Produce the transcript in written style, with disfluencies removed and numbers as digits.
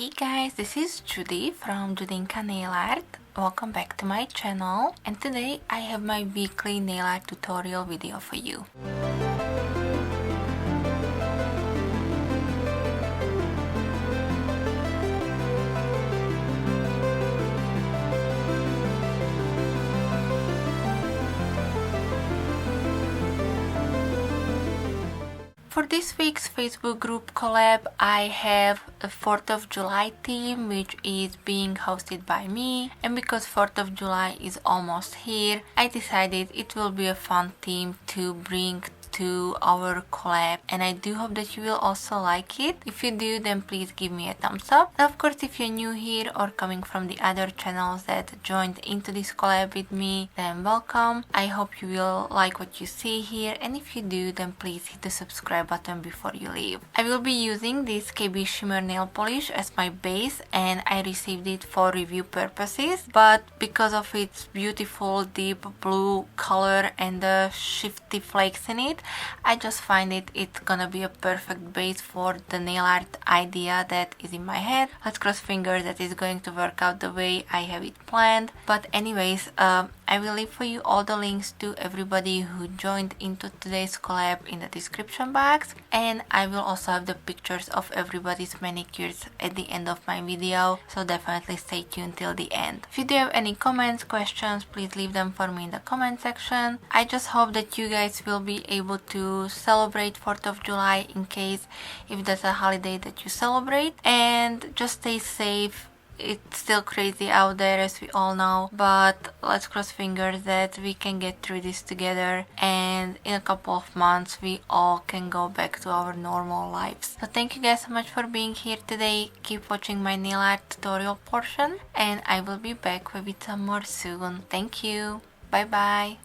Hey guys, this is Judy from Judinka Nail Art. Welcome back to my channel, and today I have my weekly nail art tutorial video for you. For this week's Facebook group collab, I have a 4th of July theme which is being hosted by me, and because 4th of July is almost here, I decided it will be a fun theme to bring to our collab, and I do hope that you will also like it. If you do, then please give me a thumbs up. And of course, if you're new here or coming from the other channels that joined into this collab with me, then welcome. I hope you will like what you see here, and if you do, then please hit the subscribe button before you leave. I will be using this KB Shimmer nail polish as my base, and I received it for review purposes, but because of its beautiful deep blue color and the shifty flakes in it, I just find it's gonna be a perfect base for the nail art idea that is in my head. Let's cross fingers that it's going to work out the way I have it planned. But anyways, I will leave for you all the links to everybody who joined into today's collab in the description box, and I will also have the pictures of everybody's manicures at the end of my video, so definitely stay tuned till the end. If you do have any comments, questions, please leave them for me in the comment section. I just hope that you guys will be able to celebrate 4th of July in case if that's a holiday that you celebrate, and just stay safe. It's still crazy out there, as we all know, but let's cross fingers that we can get through this together, and in a couple of months we all can go back to our normal lives. So thank you guys so much for being here today. Keep watching my nail art tutorial portion, and I will be back with some more soon. Thank you. Bye bye.